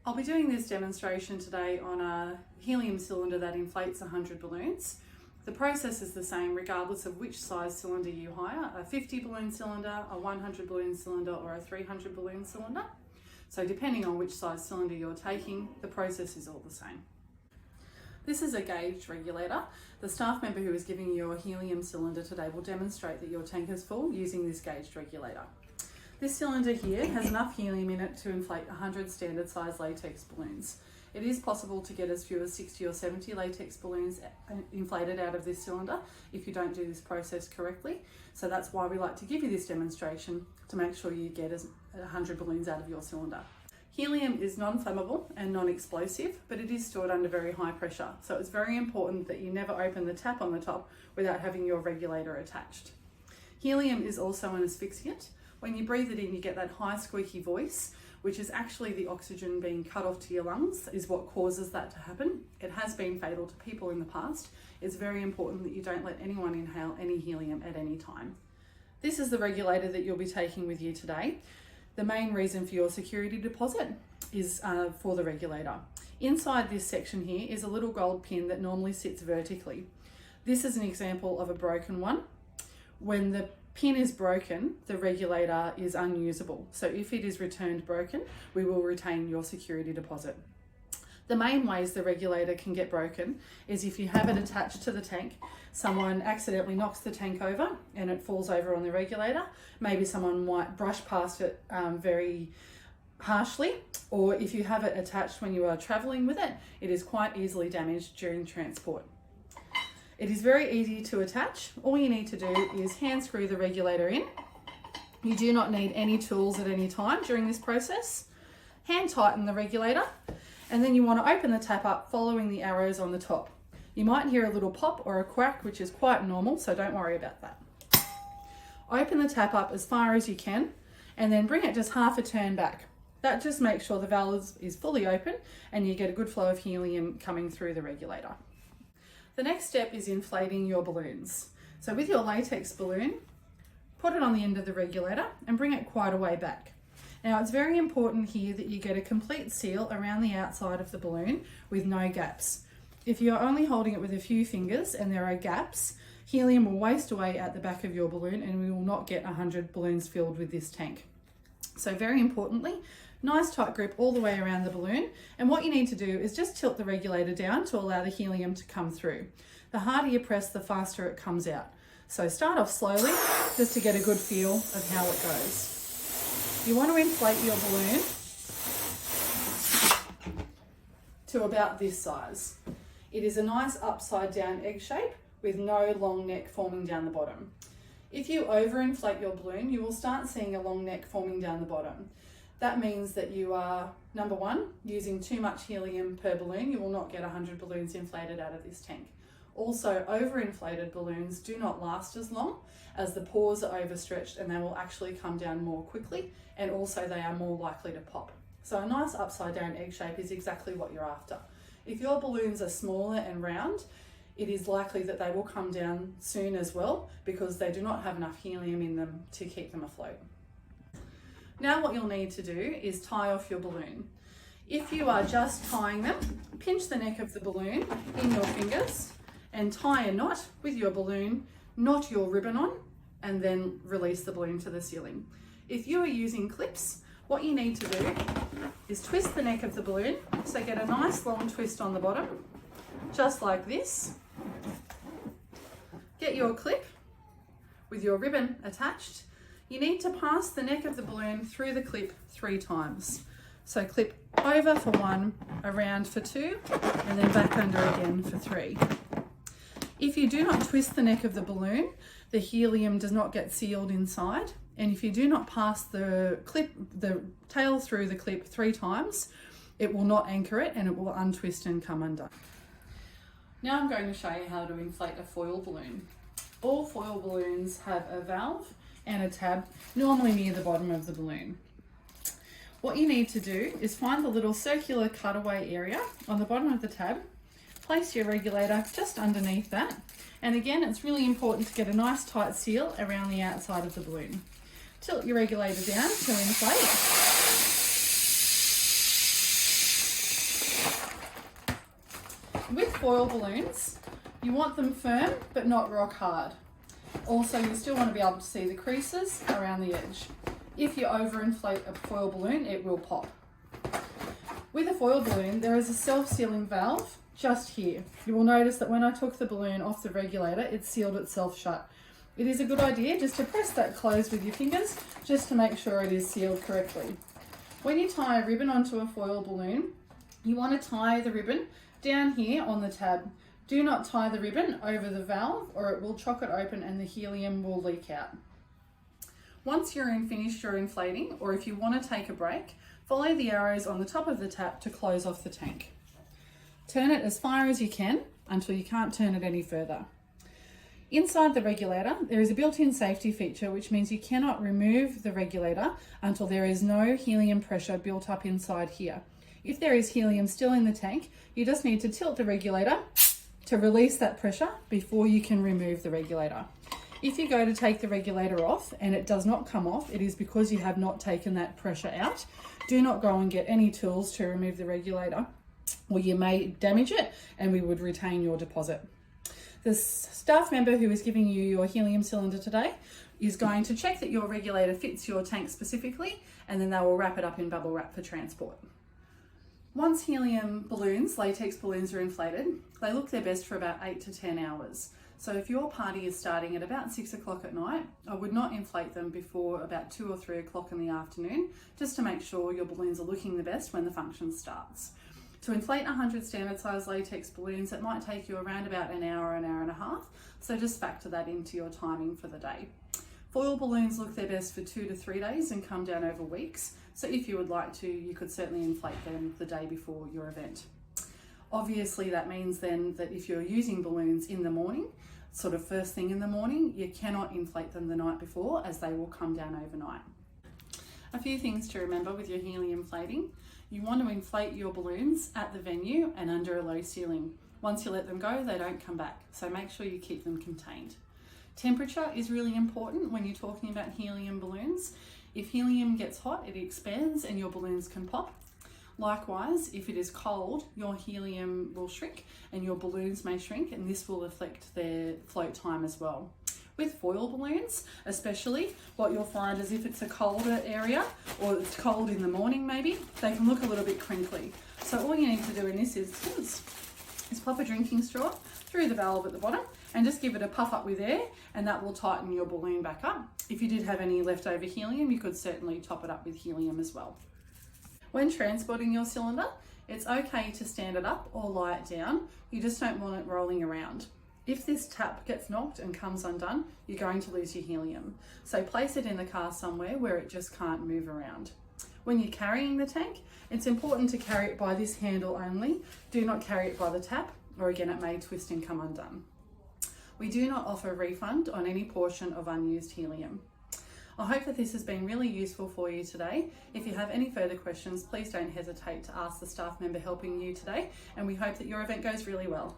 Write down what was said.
I'll be doing this demonstration today on a helium cylinder that inflates 100 balloons. The process is the same regardless of which size cylinder you hire, a 50 balloon cylinder, a 100 balloon cylinder or a 300 balloon cylinder. So depending on which size cylinder you're taking, the process is all the same. This is a gauge regulator. The staff member who is giving you your helium cylinder today will demonstrate that your tank is full using this gauge regulator. This cylinder here has enough helium in it to inflate 100 standard size latex balloons. It is possible to get as few as 60 or 70 latex balloons inflated out of this cylinder if you don't do this process correctly. So that's why we like to give you this demonstration to make sure you get 100 balloons out of your cylinder. Helium is non-flammable and non-explosive, but it is stored under very high pressure. So it's very important that you never open the tap on the top without having your regulator attached. Helium is also an asphyxiant. When you breathe it in, you get that high squeaky voice, which is actually the oxygen being cut off to your lungs is what causes that to happen. It has been fatal to people in the past. It's very important that you don't let anyone inhale any helium at any time. This is the regulator that you'll be taking with you today. The main reason for your security deposit is for the regulator. Inside this section here is a little gold pin that normally sits vertically. This is an example of a broken one. When the pin is broken, the regulator is unusable. So if it is returned broken, we will retain your security deposit. The main ways the regulator can get broken is if you have it attached to the tank, someone accidentally knocks the tank over and it falls over on the regulator. Maybe someone might brush past it very harshly, or if you have it attached when you are traveling with it, it is quite easily damaged during transport. It is very easy to attach. All you need to do is hand screw the regulator in. You do not need any tools at any time during this process. Hand tighten the regulator, and then you want to open the tap up following the arrows on the top. You might hear a little pop or a quack, which is quite normal, so don't worry about that. Open the tap up as far as you can, and then bring it just half a turn back. That just makes sure the valve is fully open and you get a good flow of helium coming through the regulator. The next step is inflating your balloons. So with your latex balloon, put it on the end of the regulator and bring it quite a way back. Now it's very important here that you get a complete seal around the outside of the balloon with no gaps. If you're only holding it with a few fingers and there are gaps, helium will waste away at the back of your balloon and we will not get 100 balloons filled with this tank. So very importantly, nice tight grip all the way around the balloon, and what you need to do is just tilt the regulator down to allow the helium to come through. The harder you press, the faster it comes out. So start off slowly just to get a good feel of how it goes. You want to inflate your balloon to about this size. It is a nice upside down egg shape with no long neck forming down the bottom. If you overinflate your balloon, you will start seeing a long neck forming down the bottom. That means that you are, number one, using too much helium per balloon. You will not get 100 balloons inflated out of this tank. Also, overinflated balloons do not last as long as the pores are overstretched and they will actually come down more quickly, and also they are more likely to pop. So a nice upside down egg shape is exactly what you're after. If your balloons are smaller and round, it is likely that they will come down soon as well because they do not have enough helium in them to keep them afloat. Now what you'll need to do is tie off your balloon. If you are just tying them, pinch the neck of the balloon in your fingers and tie a knot with your balloon, knot your ribbon on, and then release the balloon to the ceiling. If you are using clips, what you need to do is twist the neck of the balloon, so get a nice long twist on the bottom, just like this. Get your clip with your ribbon attached. You need to pass the neck of the balloon through the clip 3 times. So clip over for 1, around for 2, and then back under again for 3. If you do not twist the neck of the balloon, the helium does not get sealed inside. And if you do not pass the tail through the clip 3 times, it will not anchor it and it will untwist and come undone. Now I'm going to show you how to inflate a foil balloon. All foil balloons have a valve and a tab, normally near the bottom of the balloon. What you need to do is find the little circular cutaway area on the bottom of the tab, place your regulator just underneath that, and again it's really important to get a nice tight seal around the outside of the balloon. Tilt your regulator down to inflate. foil balloons, you want them firm but not rock hard. Also, you still want to be able to see the creases around the edge. If you overinflate a foil balloon, it will pop. With a foil balloon, there is a self-sealing valve just here. You will notice that when I took the balloon off the regulator, it sealed itself shut. It is a good idea just to press that closed with your fingers, just to make sure it is sealed correctly. When you tie a ribbon onto a foil balloon, you want to tie the ribbon down here on the tab. Do not tie the ribbon over the valve or it will chock it open and the helium will leak out. Once you're finished your inflating, or if you want to take a break, follow the arrows on the top of the tap to close off the tank. Turn it as far as you can until you can't turn it any further. Inside the regulator, there is a built-in safety feature which means you cannot remove the regulator until there is no helium pressure built up inside here. If there is helium still in the tank, you just need to tilt the regulator to release that pressure before you can remove the regulator. If you go to take the regulator off and it does not come off, it is because you have not taken that pressure out. Do not go and get any tools to remove the regulator, or you may damage it and we would retain your deposit. The staff member who is giving you your helium cylinder today is going to check that your regulator fits your tank specifically, and then they will wrap it up in bubble wrap for transport. Once helium balloons, latex balloons, are inflated, they look their best for about 8 to 10 hours. So if your party is starting at about 6 o'clock at night, I would not inflate them before about 2 or 3 o'clock in the afternoon, just to make sure your balloons are looking the best when the function starts. To inflate 100 standard size latex balloons, it might take you around about an hour and a half. So just factor that into your timing for the day. Foil balloons look their best for 2 to 3 days and come down over weeks. So if you would like to, you could certainly inflate them the day before your event. Obviously that means then that if you're using balloons in the morning, sort of first thing in the morning, you cannot inflate them the night before, as they will come down overnight. A few things to remember with your helium inflating. You want to inflate your balloons at the venue and under a low ceiling. Once you let them go, they don't come back, so make sure you keep them contained. Temperature is really important when you're talking about helium balloons. If helium gets hot, it expands and your balloons can pop. Likewise, if it is cold, your helium will shrink and your balloons may shrink, and this will affect their float time as well. With foil balloons, especially, what you'll find is if it's a colder area or it's cold in the morning maybe, they can look a little bit crinkly. So all you need to do in this instance is pop a drinking straw through the valve at the bottom and just give it a puff up with air, and that will tighten your balloon back up. If you did have any leftover helium, you could certainly top it up with helium as well. When transporting your cylinder, it's okay to stand it up or lie it down. You just don't want it rolling around. If this tap gets knocked and comes undone, you're going to lose your helium. So place it in the car somewhere where it just can't move around. When you're carrying the tank, it's important to carry it by this handle only. Do not carry it by the tap, or again it may twist and come undone. We do not offer a refund on any portion of unused helium. I hope that this has been really useful for you today. If you have any further questions, please don't hesitate to ask the staff member helping you today, and we hope that your event goes really well.